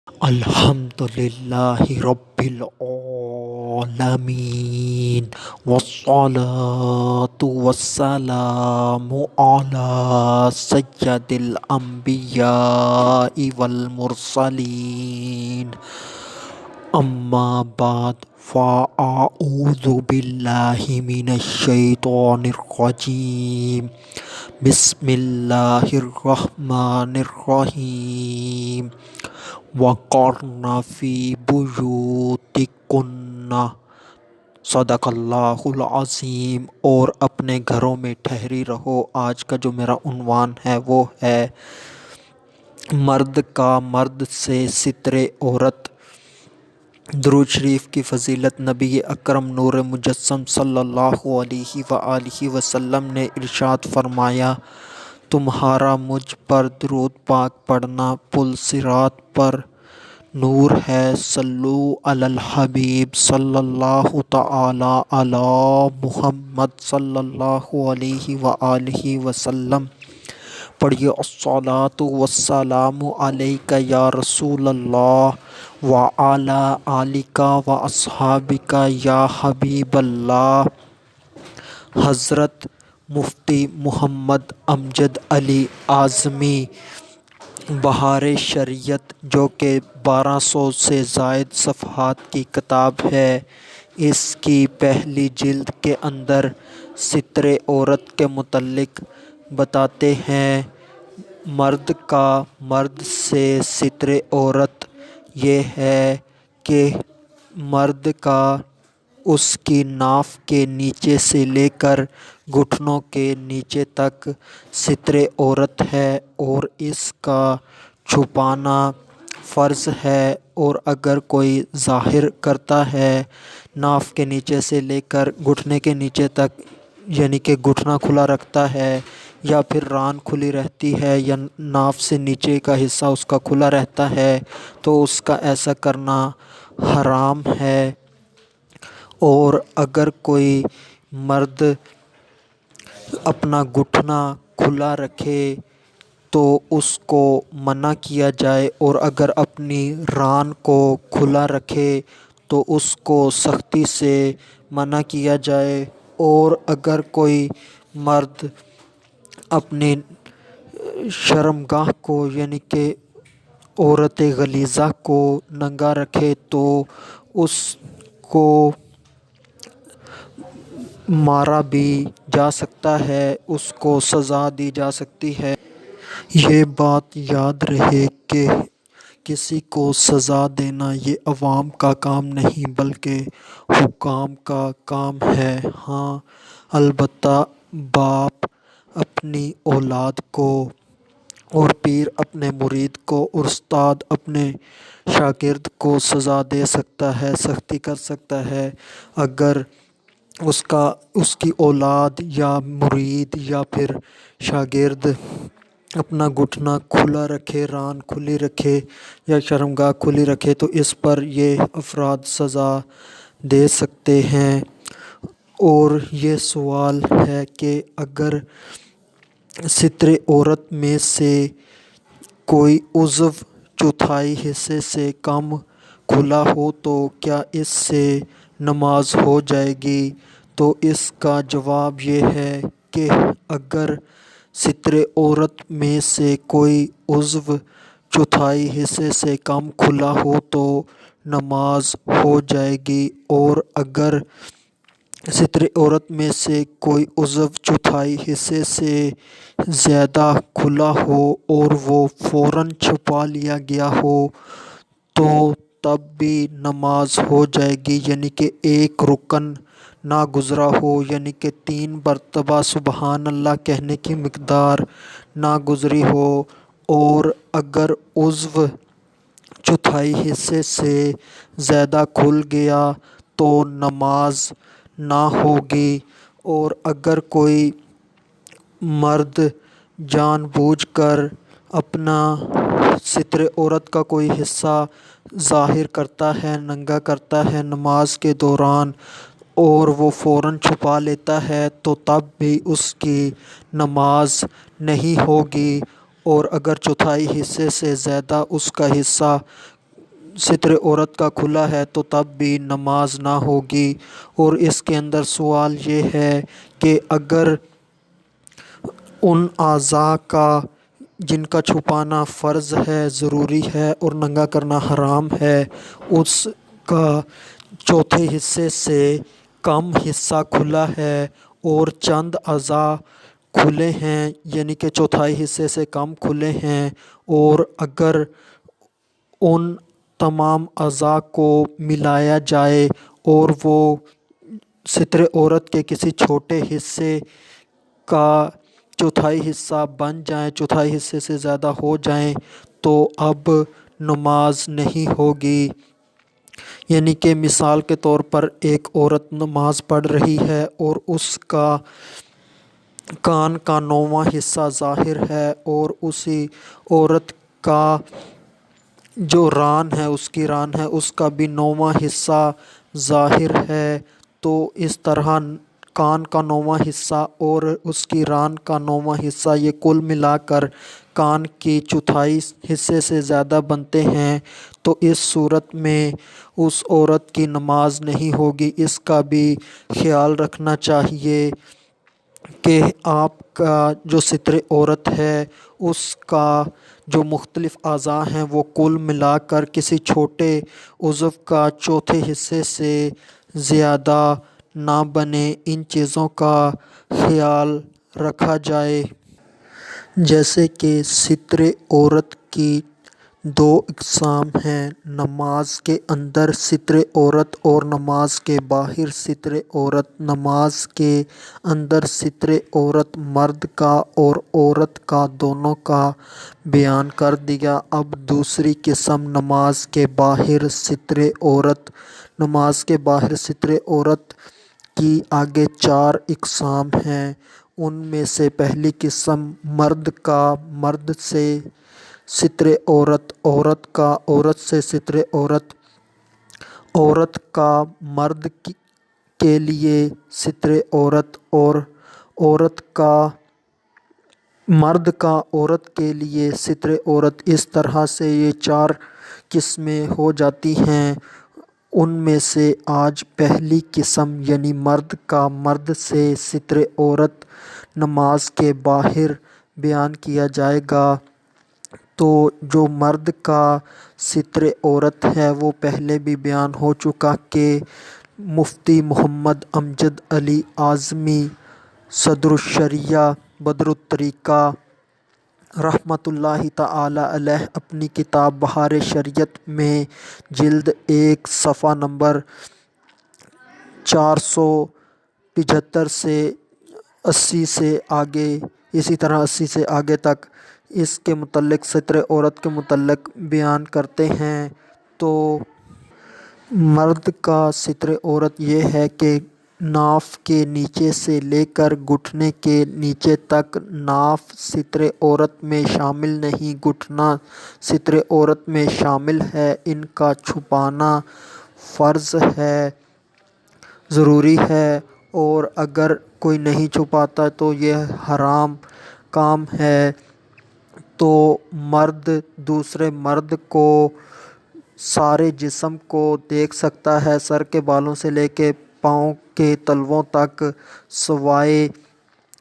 الحمدللہ رب العالمین والصلاة والسلام علی سید الانبیاء والمرسلین اما بعد فاعوذ باللہ من الشیطان الرجیم بسم اللہ الرحمن الرحیم وقرن فی بیوتکن صدق اللہ العظیم۔ اور اپنے گھروں میں ٹھہری رہو۔ آج کا جو میرا عنوان ہے وہ ہے مرد کا مرد سے ستر عورت۔ درود شریف کی فضیلت نبی اکرم نور مجسم صلی اللہ علیہ وآلہ وسلم نے ارشاد فرمایا، تمہارا مجھ پر درود پاک پڑھنا پل صراط پر نور ہے۔ صلو علی الحبیب صلی اللہ تعالی علی محمد صلی اللہ علیہ وآلہ وسلم۔ پڑھیے الصلاۃ والسلام علیک یا رسول اللہ وعلی آلک واصحابک یا حبیب اللہ۔ حضرت مفتی محمد امجد علی اعظمی بہار شریعت، جو کہ 1200 سے زائد صفحات کی کتاب ہے، اس کی پہلی جلد کے اندر ستر عورت کے متعلق بتاتے ہیں۔ مرد کا مرد سے ستر عورت یہ ہے کہ مرد کا اس کی ناف کے نیچے سے لے کر گھٹنوں کے نیچے تک ستر عورت ہے، اور اس کا چھپانا فرض ہے۔ اور اگر کوئی ظاہر کرتا ہے ناف کے نیچے سے لے کر گھٹنے کے نیچے تک، یعنی کہ گھٹنا کھلا رکھتا ہے یا پھر ران کھلی رہتی ہے یا ناف سے نیچے کا حصہ اس کا کھلا رہتا ہے، تو اس کا ایسا کرنا حرام ہے۔ اور اگر کوئی مرد اپنا گھٹنا کھلا رکھے تو اس کو منع کیا جائے، اور اگر اپنی ران کو کھلا رکھے تو اس کو سختی سے منع کیا جائے۔ اور اگر کوئی مرد اپنی شرمگاہ کو، یعنی کہ عورت غلیظہ کو ننگا رکھے تو اس کو مارا بھی جا سکتا ہے، اس کو سزا دی جا سکتی ہے۔ یہ بات یاد رہے کہ کسی کو سزا دینا یہ عوام کا کام نہیں بلکہ حکام کا کام ہے۔ ہاں، البتہ باپ اپنی اولاد کو، اور پیر اپنے مرید کو، اور استاد اپنے شاگرد کو سزا دے سکتا ہے، سختی کر سکتا ہے۔ اگر اس کی اولاد یا مرید یا پھر شاگرد اپنا گھٹنا کھلا رکھے، ران کھلی رکھے یا شرمگاہ کھلی رکھے تو اس پر یہ افراد سزا دے سکتے ہیں۔ اور یہ سوال ہے کہ اگر ستر عورت میں سے کوئی عضو چوتھائی حصے سے کم کھلا ہو تو کیا اس سے نماز ہو جائے گی؟ تو اس کا جواب یہ ہے کہ اگر ستر عورت میں سے کوئی عضو چوتھائی حصے سے کم کھلا ہو تو نماز ہو جائے گی، اور اگر ستر عورت میں سے کوئی عضو چوتھائی حصے سے زیادہ کھلا ہو اور وہ فوراً چھپا لیا گیا ہو تو تب بھی نماز ہو جائے گی، یعنی کہ ایک رکن نہ گزرا ہو، یعنی کہ 3 مرتبہ سبحان اللہ کہنے کی مقدار نہ گزری ہو۔ اور اگر عضو چوتھائی حصے سے زیادہ کھل گیا تو نماز نہ ہوگی۔ اور اگر کوئی مرد جان بوجھ کر اپنا ستر عورت کا کوئی حصہ ظاہر کرتا ہے، ننگا کرتا ہے نماز کے دوران، اور وہ فوراً چھپا لیتا ہے تو تب بھی اس کی نماز نہیں ہوگی۔ اور اگر چوتھائی حصے سے زیادہ اس کا حصہ ستر عورت کا کھلا ہے تو تب بھی نماز نہ ہوگی۔ اور اس کے اندر سوال یہ ہے کہ اگر ان اعضاء کا جن کا چھپانا فرض ہے، ضروری ہے اور ننگا کرنا حرام ہے، اس کا چوتھے حصے سے کم حصہ کھلا ہے اور چند اعضاء کھلے ہیں، یعنی کہ چوتھائی حصے سے کم کھلے ہیں، اور اگر ان تمام اعضاء کو ملایا جائے اور وہ ستر عورت کے کسی چھوٹے حصے کا چوتھائی حصہ بن جائیں، چوتھائی حصے سے زیادہ ہو جائیں، تو اب نماز نہیں ہوگی۔ یعنی کہ مثال کے طور پر ایک عورت نماز پڑھ رہی ہے اور اس کا کان کا 9واں حصہ ظاہر ہے، اور اسی عورت کا جو ران ہے، اس کی ران ہے، اس کا بھی 9واں حصہ ظاہر ہے، تو اس طرح کان کا 9واں حصہ اور اس کی ران کا 9واں حصہ یہ کل ملا کر کان کی چوتھائی حصے سے زیادہ بنتے ہیں، تو اس صورت میں اس عورت کی نماز نہیں ہوگی۔ اس کا بھی خیال رکھنا چاہیے کہ آپ کا جو ستر عورت ہے اس کا جو مختلف اعضاء ہیں وہ کل ملا کر کسی چھوٹے عضو کا چوتھے حصے سے زیادہ نہ بنے، ان چیزوں کا خیال رکھا جائے۔ جیسے کہ ستر عورت کی دو اقسام ہیں، نماز کے اندر ستر عورت اور نماز کے باہر ستر عورت۔ نماز کے اندر ستر عورت مرد کا اور عورت کا دونوں کا بیان کر دیا۔ اب دوسری قسم نماز کے باہر ستر عورت۔ نماز کے باہر ستر عورت کی آگے 4 اقسام ہیں۔ ان میں سے پہلی قسم مرد کا مرد سے ستر عورت، عورت کا عورت سے ستر عورت، عورت کا مرد کے لیے ستر عورت، اور عورت کا مرد کا عورت کے لیے ستر عورت۔ اس طرح سے یہ 4 قسمیں ہو جاتی ہیں۔ ان میں سے آج پہلی قسم یعنی مرد کا مرد سے ستر عورت نماز کے باہر بیان کیا جائے گا۔ تو جو مرد کا ستر عورت ہے وہ پہلے بھی بیان ہو چکا کہ مفتی محمد امجد علی اعظمی صدر الشریعہ بدر الطریقہ رحمۃ اللہ تعالی علیہ اپنی کتاب بہار شریعت میں جلد 1 صفحہ نمبر 475 سے 80 سے آگے، اسی طرح 80 سے آگے تک اس کے متعلق ستر عورت کے متعلق بیان کرتے ہیں۔ تو مرد کا ستر عورت یہ ہے کہ ناف کے نیچے سے لے کر گھٹنے کے نیچے تک ناف ستر عورت میں شامل نہیں، گھٹنا ستر عورت میں شامل ہے۔ ان کا چھپانا فرض ہے، ضروری ہے، اور اگر کوئی نہیں چھپاتا تو یہ حرام کام ہے۔ تو مرد دوسرے مرد کو سارے جسم کو دیکھ سکتا ہے، سر کے بالوں سے لے کے پاؤں کے تلوؤں تک، سوائے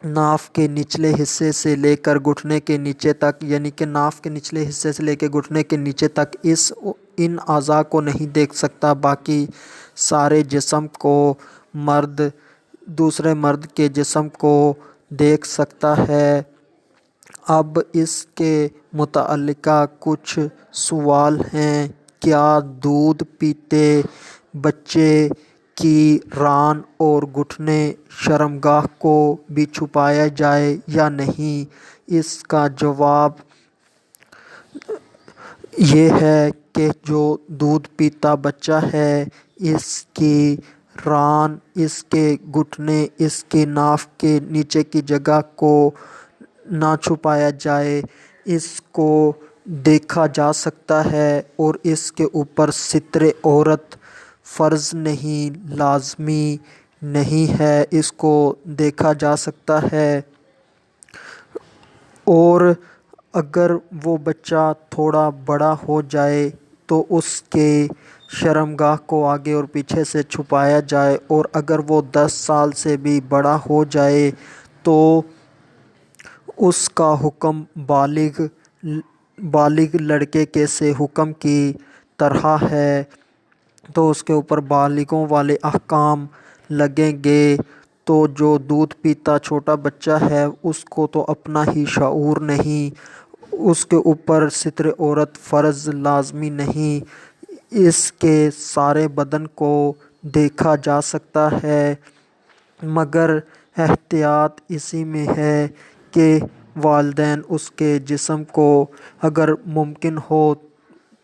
ناف کے نچلے حصے سے لے کر گھٹنے کے نیچے تک، یعنی کہ ناف کے نچلے حصے سے لے کے گھٹنے کے نیچے تک ان اعضاء کو نہیں دیکھ سکتا۔ باقی سارے جسم کو مرد دوسرے مرد کے جسم کو دیکھ سکتا ہے۔ اب اس کے متعلقہ کچھ سوال ہیں۔ کیا دودھ پیتے بچے کی ران اور گھٹنے شرمگاہ کو بھی چھپایا جائے یا نہیں؟ اس کا جواب یہ ہے کہ جو دودھ پیتا بچہ ہے اس کی ران، اس کے گھٹنے، اس کی ناف کے نیچے کی جگہ کو نہ چھپایا جائے، اس کو دیکھا جا سکتا ہے، اور اس کے اوپر ستر عورت فرض نہیں، لازمی نہیں ہے، اس کو دیکھا جا سکتا ہے۔ اور اگر وہ بچہ تھوڑا بڑا ہو جائے تو اس کے شرمگاہ کو آگے اور پیچھے سے چھپایا جائے، اور اگر وہ 10 سال سے بھی بڑا ہو جائے تو اس کا حکم بالغ لڑکے کے سے حکم کی طرح ہے، تو اس کے اوپر بالغوں والے احکام لگیں گے۔ تو جو دودھ پیتا چھوٹا بچہ ہے اس کو تو اپنا ہی شعور نہیں، اس کے اوپر ستر عورت فرض لازمی نہیں، اس کے سارے بدن کو دیکھا جا سکتا ہے، مگر احتیاط اسی میں ہے کہ والدین اس کے جسم کو اگر ممکن ہو،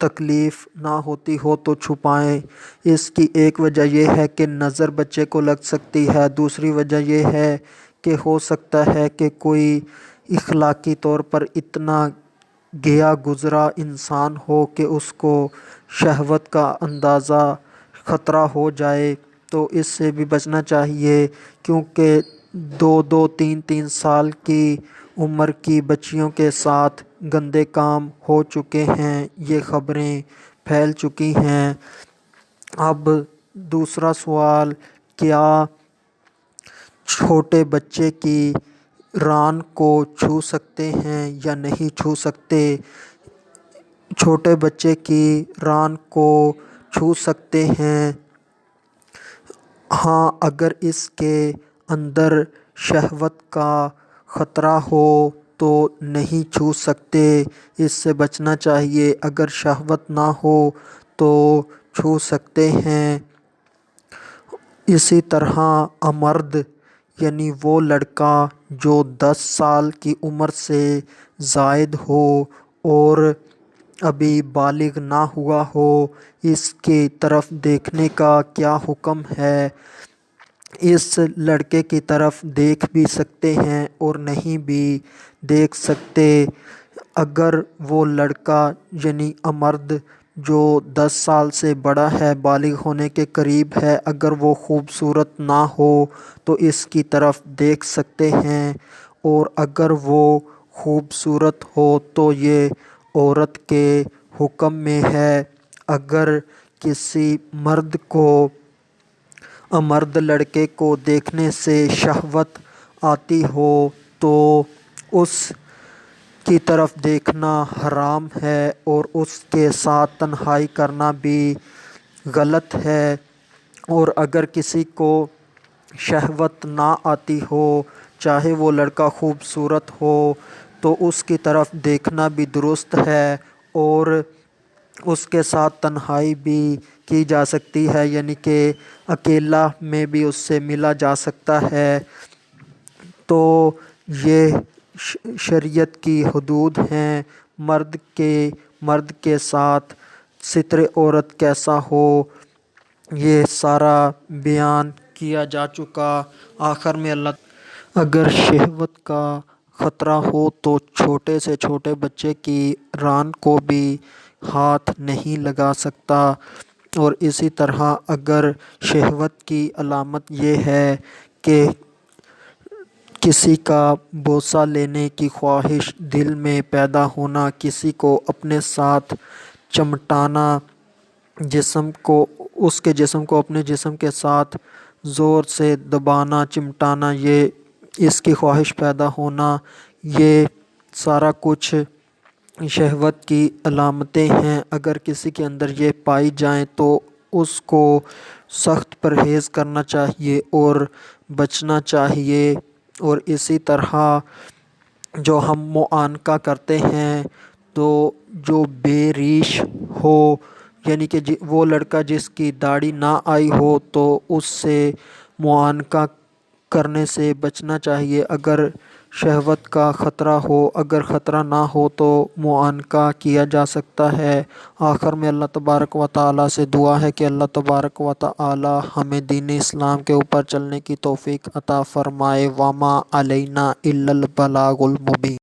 تکلیف نہ ہوتی ہو تو چھپائیں۔ اس کی ایک وجہ یہ ہے کہ نظر بچے کو لگ سکتی ہے، دوسری وجہ یہ ہے کہ ہو سکتا ہے کہ کوئی اخلاقی طور پر اتنا گیا گزرا انسان ہو کہ اس کو شہوت کا اندازہ خطرہ ہو جائے، تو اس سے بھی بچنا چاہیے، کیونکہ 2-3 سال کی عمر کی بچیوں کے ساتھ گندے کام ہو چکے ہیں، یہ خبریں پھیل چکی ہیں۔ اب دوسرا سوال، کیا چھوٹے بچے کی ران کو چھو سکتے ہیں یا نہیں چھو سکتے؟ چھوٹے بچے کی ران کو چھو سکتے ہیں، ہاں، اگر اس کے اندر شہوت کا خطرہ ہو تو نہیں چھو سکتے، اس سے بچنا چاہیے۔ اگر شہوت نہ ہو تو چھو سکتے ہیں۔ اسی طرح امرد یعنی وہ لڑکا جو 10 سال کی عمر سے زائد ہو اور ابھی بالغ نہ ہوا ہو، اس کی طرف دیکھنے کا کیا حکم ہے؟ اس لڑکے کی طرف دیکھ بھی سکتے ہیں اور نہیں بھی دیکھ سکتے۔ اگر وہ لڑکا یعنی امرد جو 10 سال سے بڑا ہے، بالغ ہونے کے قریب ہے، اگر وہ خوبصورت نہ ہو تو اس کی طرف دیکھ سکتے ہیں، اور اگر وہ خوبصورت ہو تو یہ عورت کے حکم میں ہے۔ اگر کسی مرد کو امرد لڑکے کو دیکھنے سے شہوت آتی ہو تو اس کی طرف دیکھنا حرام ہے، اور اس کے ساتھ تنہائی کرنا بھی غلط ہے، اور اگر کسی کو شہوت نہ آتی ہو، چاہے وہ لڑکا خوبصورت ہو، تو اس کی طرف دیکھنا بھی درست ہے، اور اس کے ساتھ تنہائی بھی کی جا سکتی ہے، یعنی کہ اکیلا میں بھی اس سے ملا جا سکتا ہے۔ تو یہ شریعت کی حدود ہیں۔ مرد کے ساتھ ستر عورت کیسا ہو، یہ سارا بیان کیا جا چکا۔ آخر میں اگر شہوت کا خطرہ ہو تو چھوٹے سے چھوٹے بچے کی ران کو بھی ہاتھ نہیں لگا سکتا، اور اسی طرح اگر شہوت کی علامت یہ ہے کہ کسی کا بوسہ لینے کی خواہش دل میں پیدا ہونا، کسی کو اپنے ساتھ چمٹانا، اس کے جسم کو اپنے جسم کے ساتھ زور سے دبانا، چمٹانا، یہ اس کی خواہش پیدا ہونا، یہ سارا کچھ شہوت کی علامتیں ہیں۔ اگر کسی کے اندر یہ پائی جائیں تو اس کو سخت پرہیز کرنا چاہیے اور بچنا چاہیے۔ اور اسی طرح جو ہم معانقہ کرتے ہیں، تو جو بے ریش ہو، یعنی کہ وہ لڑکا جس کی داڑھی نہ آئی ہو، تو اس سے معانقہ کرنے سے بچنا چاہیے اگر شہوت کا خطرہ ہو۔ اگر خطرہ نہ ہو تو معانقہ کیا جا سکتا ہے۔ آخر میں اللہ تبارک و تعالیٰ سے دعا ہے کہ اللہ تبارک و تعالیٰ ہمیں دین اسلام کے اوپر چلنے کی توفیق عطا فرمائے۔ وما علینا الا البلاغ المبین۔